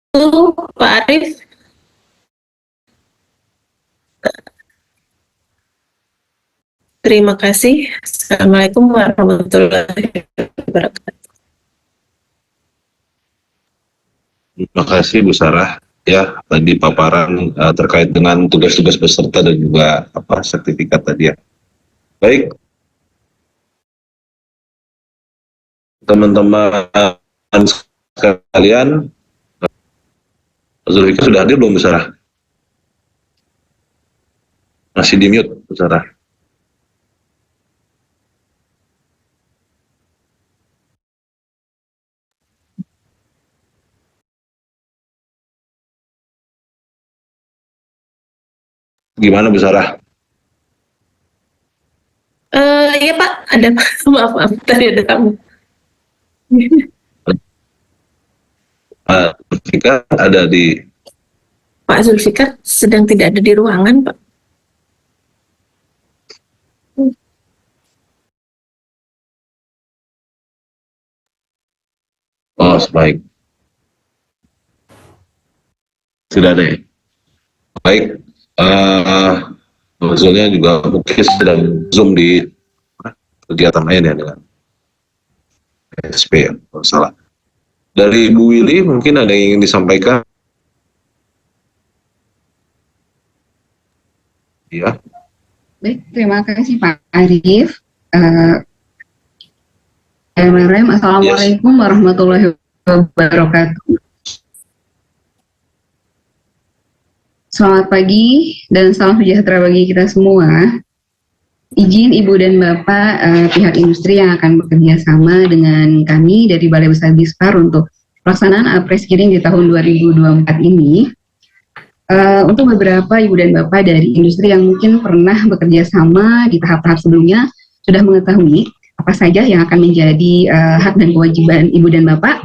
Pak Arif. Terima kasih. Assalamualaikum warahmatullahi wabarakatuh. Terima kasih Bu Sarah. Ya, tadi paparan terkait dengan tugas-tugas peserta dan juga sertifikat tadi ya. Baik, teman-teman sekalian, Zulfikar sudah hadir belum Bu Sarah? Masih di mute Bu Sarah. Gimana Bu Sarah? Iya Pak, ada maaf tadi ada kamu. Zulfikar ada di Pak Zulfikar sedang tidak ada di ruangan Pak. Oh, baik. Sudah ada ya? Baik. Maksudnya juga mungkin sedang Zoom di kegiatan lain ya dengan SP ya, kalau salah. Dari Bu Willy mungkin ada yang ingin disampaikan? Ya. Baik, terima kasih Pak Arif. Assalamualaikum warahmatullahi wabarakatuh. Selamat pagi dan salam sejahtera bagi kita semua. Izin Ibu dan Bapak pihak industri yang akan bekerja sama dengan kami dari Balai Besar Bispar untuk pelaksanaan Apres-Giring di tahun 2024 ini. Untuk beberapa Ibu dan Bapak dari industri yang mungkin pernah bekerja sama di tahap-tahap sebelumnya sudah mengetahui apa saja yang akan menjadi hak dan kewajiban Ibu dan Bapak.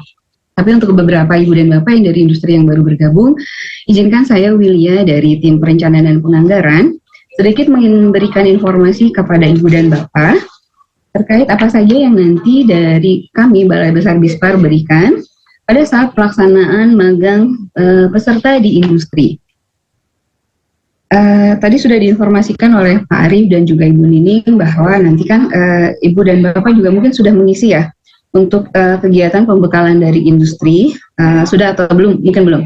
Tapi untuk beberapa Ibu dan Bapak yang dari industri yang baru bergabung, izinkan saya Wilya dari tim perencanaan dan penganggaran sedikit memberikan informasi kepada Ibu dan Bapak terkait apa saja yang nanti dari kami Balai Besar Bispar berikan pada saat pelaksanaan magang peserta di industri. Tadi sudah diinformasikan oleh Pak Arif dan juga Ibu Nining bahwa nanti kan Ibu dan Bapak juga mungkin sudah mengisi ya untuk kegiatan pembekalan dari industri. Sudah atau belum? Mungkin belum.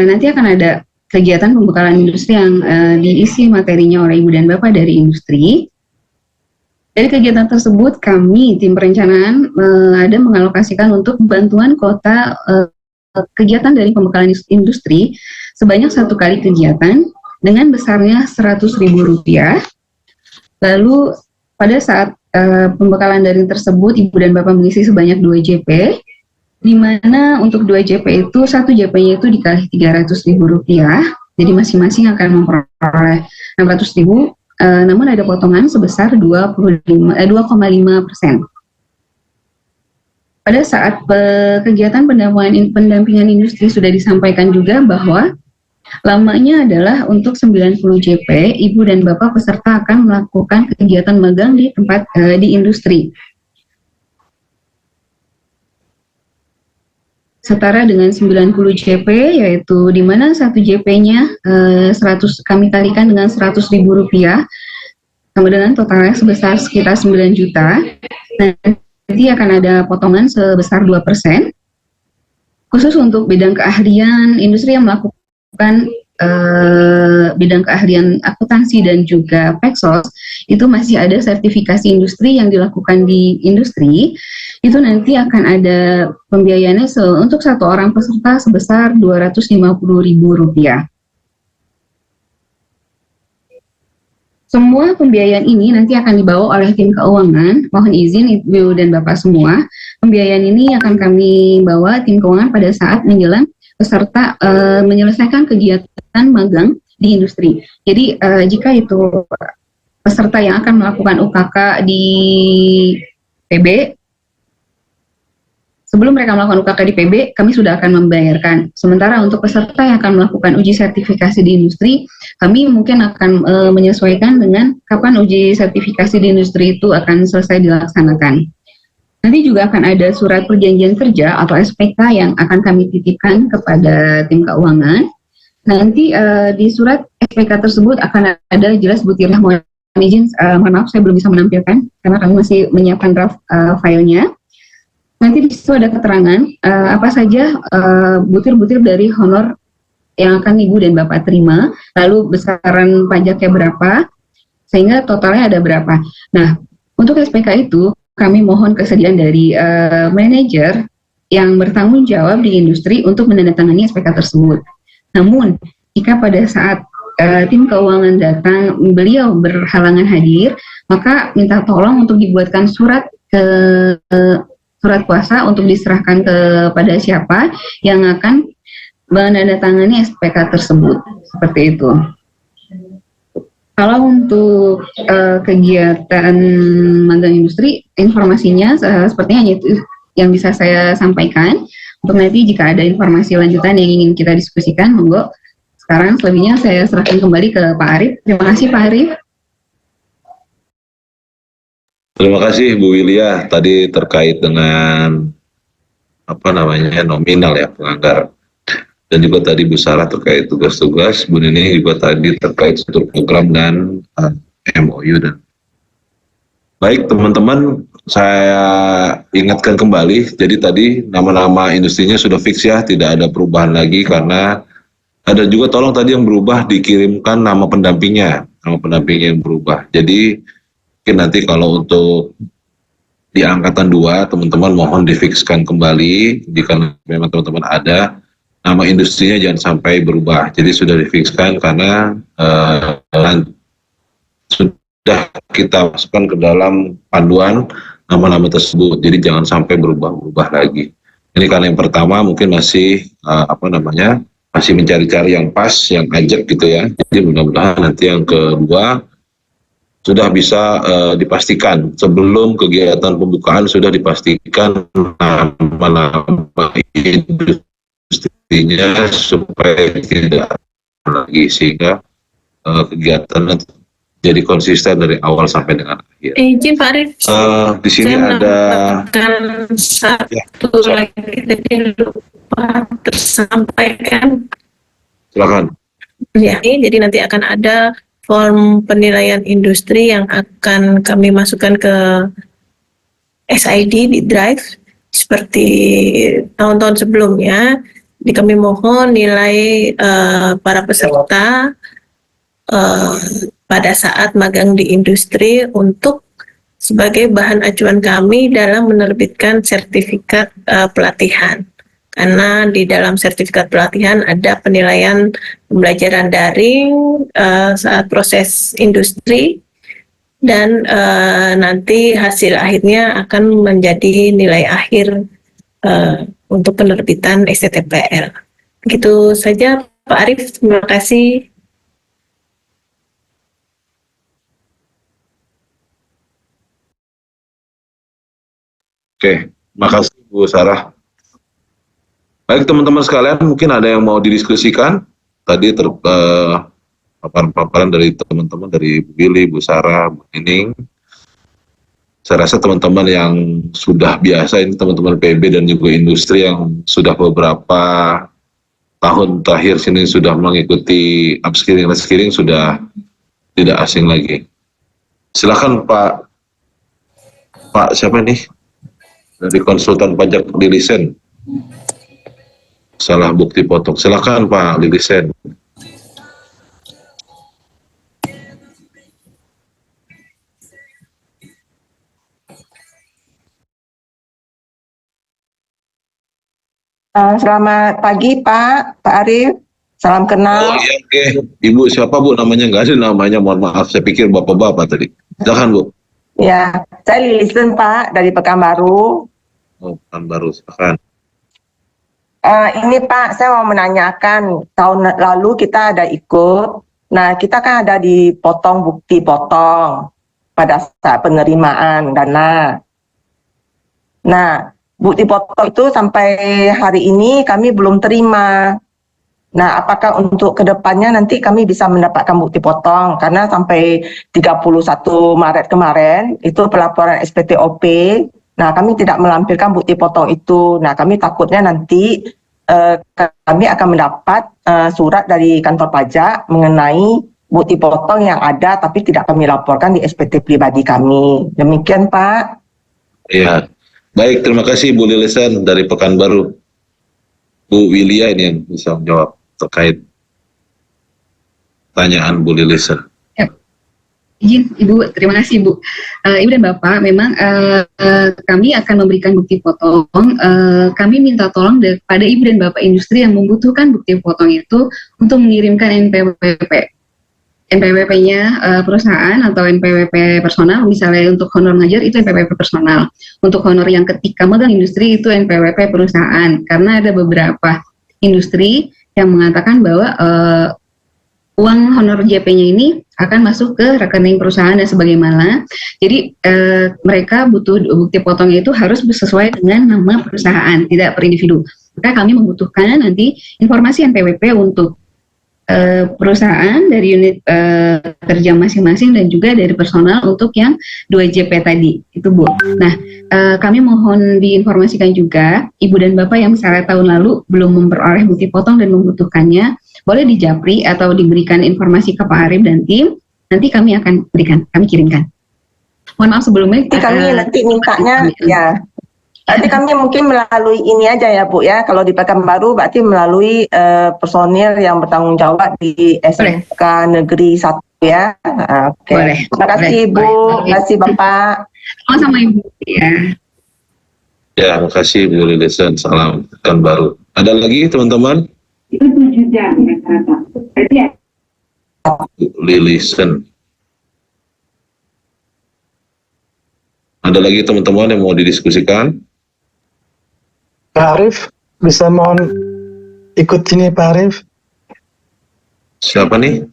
Nanti akan ada kegiatan pembekalan industri yang diisi materinya oleh Ibu dan Bapak dari industri. Dari kegiatan tersebut kami tim perencanaan ada mengalokasikan untuk bantuan kuota kegiatan dari pembekalan industri sebanyak 1 kali kegiatan dengan besarnya Rp100.000. Lalu pada saat pembekalan daring tersebut Ibu dan Bapak mengisi sebanyak 2 JP, di mana untuk 2 JP itu 1 JP-nya itu dikali Rp300.000, jadi masing-masing akan memperoleh Rp600.000, namun ada potongan sebesar 2,5%. Pada saat kegiatan pendampingan industri sudah disampaikan juga bahwa lamanya adalah untuk 90 JP, Ibu dan Bapak peserta akan melakukan kegiatan magang di tempat di industri. Setara dengan 90 JP, yaitu di mana 1 JP-nya kami kalikan dengan Rp100.000, sama dengan totalnya sebesar sekitar 9 juta. Nanti akan ada potongan sebesar 2%. Khusus untuk bidang keahlian industri yang melakukan bidang keahlian akuntansi dan juga Peksos, itu masih ada sertifikasi industri yang dilakukan di industri, itu nanti akan ada pembiayaannya untuk 1 orang peserta sebesar Rp250.000. Semua pembiayaan ini nanti akan dibawa oleh tim keuangan. Mohon izin Ibu dan Bapak semua, pembiayaan ini akan kami bawa tim keuangan pada saat menjelang peserta menyelesaikan kegiatan magang di industri. Jadi jika itu peserta yang akan melakukan UKK di PB, sebelum mereka melakukan UKK di PB, kami sudah akan membayarkan. Sementara untuk peserta yang akan melakukan uji sertifikasi di industri, kami mungkin akan menyesuaikan dengan kapan uji sertifikasi di industri itu akan selesai dilaksanakan. Nanti juga akan ada surat perjanjian kerja atau SPK yang akan kami titipkan kepada tim keuangan. Nanti di surat SPK tersebut akan ada jelas Bu Tirah, mohon izin, mohon maaf saya belum bisa menampilkan karena kami masih menyiapkan draft filenya. Nanti di situ ada keterangan apa saja butir-butir dari honor yang akan Ibu dan Bapak terima, lalu besaran pajaknya berapa, sehingga totalnya ada berapa. Nah, untuk SPK itu kami mohon kesediaan dari manajer yang bertanggung jawab di industri untuk menandatangani SPK tersebut. Namun, jika pada saat tim keuangan datang, beliau berhalangan hadir, maka minta tolong untuk dibuatkan surat kuasa untuk diserahkan kepada siapa yang akan menandatangani SPK tersebut. Seperti itu. Kalau untuk kegiatan magang industri, informasinya sepertinya hanya itu yang bisa saya sampaikan. Untuk nanti jika ada informasi lanjutan yang ingin kita diskusikan, monggo. Sekarang selebihnya saya serahkan kembali ke Pak Arief. Terima kasih Pak Arief. Terima kasih Bu Wilia, tadi terkait dengan nominal ya penganggaran. Dan juga tadi Bu Sarah terkait tugas-tugas, Bu Nining juga tadi terkait struktur program dan MOU. Dan baik teman-teman, saya ingatkan kembali, jadi tadi nama-nama industrinya sudah fix ya, tidak ada perubahan lagi karena ada juga tolong tadi yang berubah dikirimkan nama pendampingnya yang berubah. Jadi mungkin nanti kalau untuk di angkatan 2 teman-teman mohon difikskan kembali jika memang teman-teman ada nama industrinya jangan sampai berubah. Jadi sudah difikskan karena sudah kita masukkan ke dalam panduan nama-nama tersebut. Jadi jangan sampai berubah-ubah lagi. Ini karena yang pertama mungkin masih masih mencari-cari yang pas, yang ajak gitu ya. Jadi mudah-mudahan nanti yang kedua sudah bisa dipastikan sebelum kegiatan pembukaan sudah dipastikan nama-nama industrinya supaya tidak lagi sehingga kegiatan jadi konsisten dari awal sampai dengan akhir. Izin Pak Arief. Di sini ada satu lagi tadi lupa tersampaikan. Silakan. Ya, jadi nanti akan ada form penilaian industri yang akan kami masukkan ke SID di Drive seperti tahun-tahun sebelumnya. Jadi kami mohon nilai para peserta pada saat magang di industri untuk sebagai bahan acuan kami dalam menerbitkan sertifikat pelatihan. Karena di dalam sertifikat pelatihan ada penilaian pembelajaran daring saat proses industri dan nanti hasil akhirnya akan menjadi nilai akhir untuk penerbitan STTPL. Begitu saja Pak Arief, terima kasih. Oke, makasih Bu Sarah. Baik teman-teman sekalian, mungkin ada yang mau didiskusikan. Tadi paparan dari teman-teman dari Bu Willy, Bu Sarah, Bu Nining. Saya rasa teman-teman yang sudah biasa ini teman-teman PB dan juga industri yang sudah beberapa tahun terakhir sini sudah mengikuti upskilling dan reskilling sudah tidak asing lagi. Silakan Pak siapa nih dari konsultan pajak Lilisen. Salah bukti potong. Silakan Pak Lilisen. Selamat pagi Pak Arief, salam kenal. Oh iya, oke. Ibu siapa Bu? Namanya nggak ada namanya, mohon maaf. Saya pikir bapak-bapak tadi. Silakan Bu. Ya, saya Lilisen Pak dari Pekanbaru. Oh, Pekanbaru, silakan. Ini Pak, saya mau menanyakan, tahun lalu kita ada ikut, nah kita kan ada dipotong bukti potong pada saat penerimaan dana. Nah, bukti potong itu sampai hari ini kami belum terima. Nah, apakah untuk kedepannya nanti kami bisa mendapatkan bukti potong? Karena sampai 31 Maret kemarin, itu pelaporan SPTOP Nah, kami tidak melampirkan bukti potong itu. Nah, kami takutnya nanti kami akan mendapat surat dari kantor pajak mengenai bukti potong yang ada tapi tidak kami laporkan di SPT pribadi kami. Demikian, Pak. Ya, baik, terima kasih Bu Lilisan dari Pekanbaru. Bu Wilia ini yang bisa menjawab terkait pertanyaan Bu Lilisan. Izin Ibu, terima kasih Ibu. Ibu dan Bapak, memang kami akan memberikan bukti potong. Kami minta tolong kepada Ibu dan Bapak industri yang membutuhkan bukti potong itu untuk mengirimkan NPWP. NPWP-nya perusahaan atau NPWP personal, misalnya untuk honor ngajar itu NPWP personal. Untuk honor yang ketika megang industri itu NPWP perusahaan. Karena ada beberapa industri yang mengatakan bahwa uang honor JP-nya ini akan masuk ke rekening perusahaan dan sebagaimana. Jadi mereka butuh bukti potongnya itu harus sesuai dengan nama perusahaan, tidak per individu. Maka kami membutuhkan nanti informasi NPWP untuk perusahaan dari unit kerja masing-masing dan juga dari personal untuk yang 2 JP tadi. Itu Bu. Nah, kami mohon diinformasikan juga Ibu dan Bapak yang misalnya tahun lalu belum memperoleh bukti potong dan membutuhkannya, boleh dijapri atau diberikan informasi ke Pak Arif dan tim, nanti kami akan berikan, kami kirimkan. Mohon maaf sebelumnya. Kami nanti mintanya ya. Nanti kami mungkin melalui ini aja ya Bu ya. Kalau di Pekanbaru berarti melalui personil yang bertanggung jawab di SMK Negeri 1 ya. Oke. Boleh. Terima kasih Bu, terima kasih Bapak. Sama Ibu ya. Ya, terima kasih Bu Lilisan. Salam Pekanbaru. Ada lagi teman-teman? Itu 7 jam rata-rata. Berarti ya. Lilisan. Ada lagi teman-teman yang mau didiskusikan? Pak Arif, bisa mohon ikut sini Pak Arif? Siapa nih?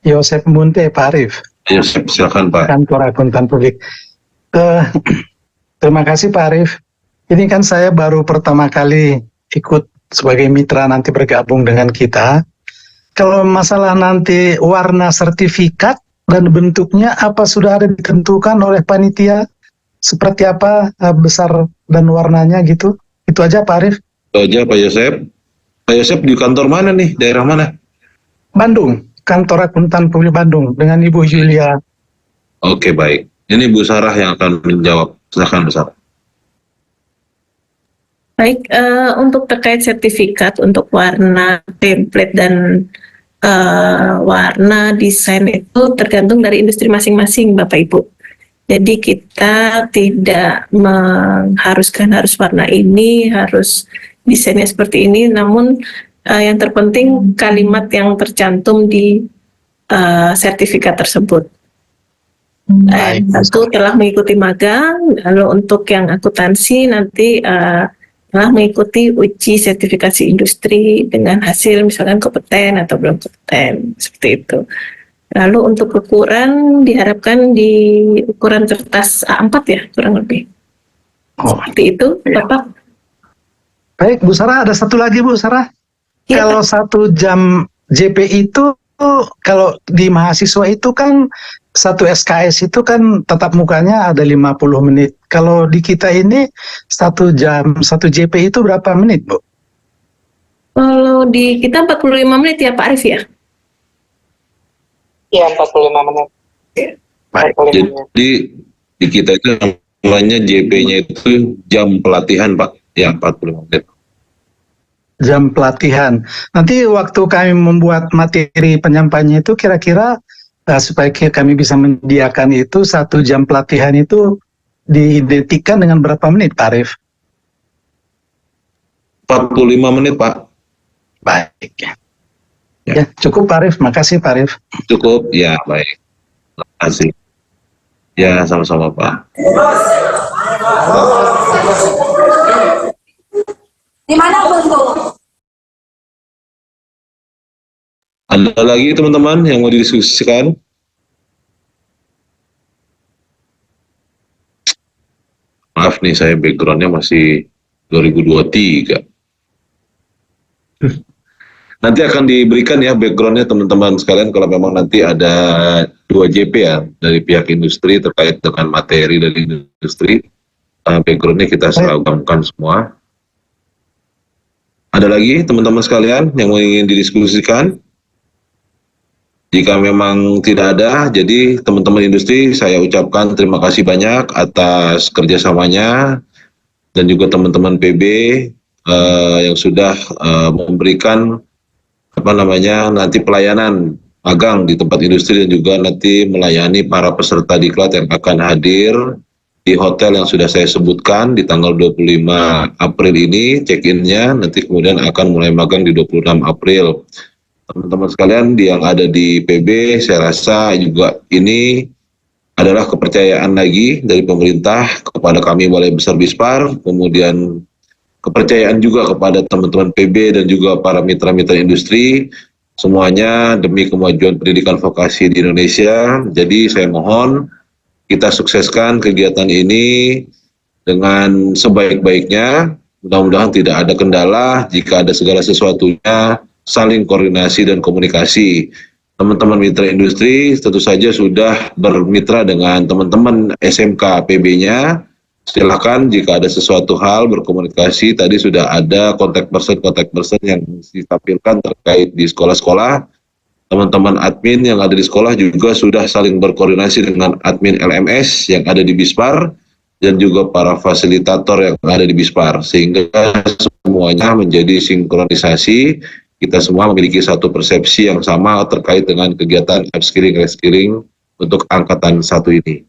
Yosep Munte, Pak Arif. Ayo, silakan Pak. Kantor Akuntan Publik. Terima kasih Pak Arif. Ini kan saya baru pertama kali ikut sebagai mitra nanti bergabung dengan kita. Kalau masalah nanti warna sertifikat dan bentuknya apa sudah ada ditentukan oleh panitia? Seperti apa besar dan warnanya gitu? Itu aja Pak Arif. Itu aja Pak Yosep. Pak Yosep di kantor mana nih? Daerah mana? Bandung, Kantor Akuntan Publik Bandung dengan Ibu Julia. Oke, baik. Ini Bu Sarah yang akan menjawab. Silakan Bu Sarah. Baik, untuk terkait sertifikat untuk warna, template dan warna desain itu tergantung dari industri masing-masing Bapak Ibu. Jadi kita tidak mengharuskan harus warna ini, harus desainnya seperti ini, namun yang terpenting kalimat yang tercantum di sertifikat tersebut. Tentu telah mengikuti magang, lalu untuk yang akuntansi nanti telah mengikuti uji sertifikasi industri dengan hasil misalkan kompeten atau belum kompeten, seperti itu. Lalu untuk ukuran diharapkan di ukuran kertas A4 ya, kurang lebih. Seperti itu, Bapak. Baik, Bu Sarah, ada satu lagi Bu Sarah. Ya, Kalau 1 jam JP itu, kalau di mahasiswa itu kan 1 SKS itu kan tatap mukanya ada 50 menit. Kalau di kita ini 1 jam, 1 JP itu berapa menit, Bu? Kalau di kita 45 menit ya Pak Arif ya? Iya, 45 menit. Baik. 45 menit. Jadi di kita itu namanya JP-nya itu jam pelatihan Pak. Ya, 45 menit. Jam pelatihan. Nanti waktu kami membuat materi penyampaiannya itu kira-kira supaya kami bisa menyediakan itu 1 jam pelatihan itu diidentikan dengan berapa menit, Pak Arif? 45 menit Pak. Baik. Ya, cukup Pak Arif. Makasih Pak Arif. Cukup? Ya, baik. Terima kasih. Ya, sama-sama Pak. Di mana bentuk? Ada lagi teman-teman yang mau didiskusikan? Maaf nih, saya backgroundnya masih 2023. Nanti akan diberikan ya backgroundnya teman-teman sekalian kalau memang nanti ada 2 JP ya dari pihak industri terkait dengan materi dari industri. background-nya kita seragamkan semua. Ada lagi teman-teman sekalian yang ingin didiskusikan? Jika memang tidak ada, jadi teman-teman industri saya ucapkan terima kasih banyak atas kerjasamanya dan juga teman-teman PB yang sudah memberikan nanti pelayanan magang di tempat industri dan juga nanti melayani para peserta diklat yang akan hadir di hotel yang sudah saya sebutkan di tanggal 25 April ini check-in-nya, nanti kemudian akan mulai magang di 26 April. Teman-teman sekalian yang ada di PB, saya rasa juga ini adalah kepercayaan lagi dari pemerintah kepada kami Balai Besar Bispar, kemudian kepercayaan juga kepada teman-teman PB dan juga para mitra-mitra industri, semuanya demi kemajuan pendidikan vokasi di Indonesia. Jadi saya mohon kita sukseskan kegiatan ini dengan sebaik-baiknya, mudah-mudahan tidak ada kendala, jika ada segala sesuatunya saling koordinasi dan komunikasi. Teman-teman mitra industri tentu saja sudah bermitra dengan teman-teman SMK PB-nya. Silakan jika ada sesuatu hal berkomunikasi. Tadi sudah ada kontak person yang ditampilkan terkait di sekolah-sekolah. Teman-teman admin yang ada di sekolah juga sudah saling berkoordinasi dengan admin LMS yang ada di Bispar dan juga para fasilitator yang ada di Bispar, sehingga semuanya menjadi sinkronisasi. Kita semua memiliki satu persepsi yang sama terkait dengan kegiatan upskilling reskilling untuk angkatan 1 ini.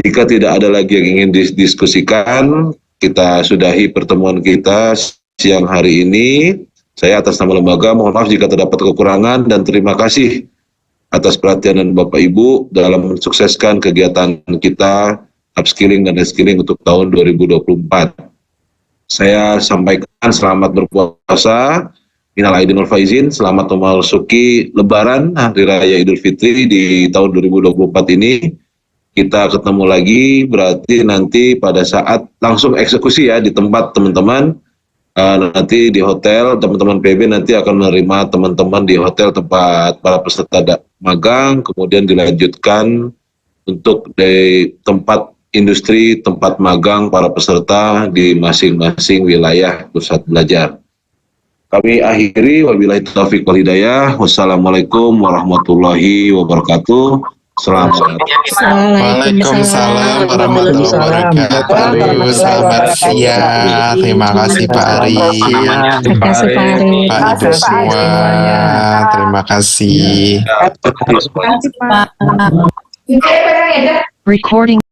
Jika tidak ada lagi yang ingin didiskusikan, kita sudahi pertemuan kita siang hari ini. Saya atas nama lembaga mohon maaf jika terdapat kekurangan dan terima kasih atas perhatian dan Bapak Ibu dalam mensukseskan kegiatan kita upskilling dan reskilling untuk tahun 2024. Saya sampaikan selamat berpuasa. Minal aidin wal faizin, selamat memasuki Lebaran Hari Raya Idul Fitri di tahun 2024 ini. Kita ketemu lagi berarti nanti pada saat langsung eksekusi ya di tempat teman-teman, nanti di hotel teman-teman PB nanti akan menerima teman-teman di hotel tempat para peserta magang, kemudian dilanjutkan untuk di tempat industri, tempat magang para peserta di masing-masing wilayah pusat belajar. Kami akhiri, wabillahi taufiq wal hidayah. Wassalamualaikum warahmatullahi wabarakatuh. Selamat. Waalaikumsalam warahmatullahi wabarakatuh. Selamat siang. Terima kasih Pak Ari. Terima kasih Pak Ari. Pak Ibu semua. Terima kasih. Terima kasih Pak. Recording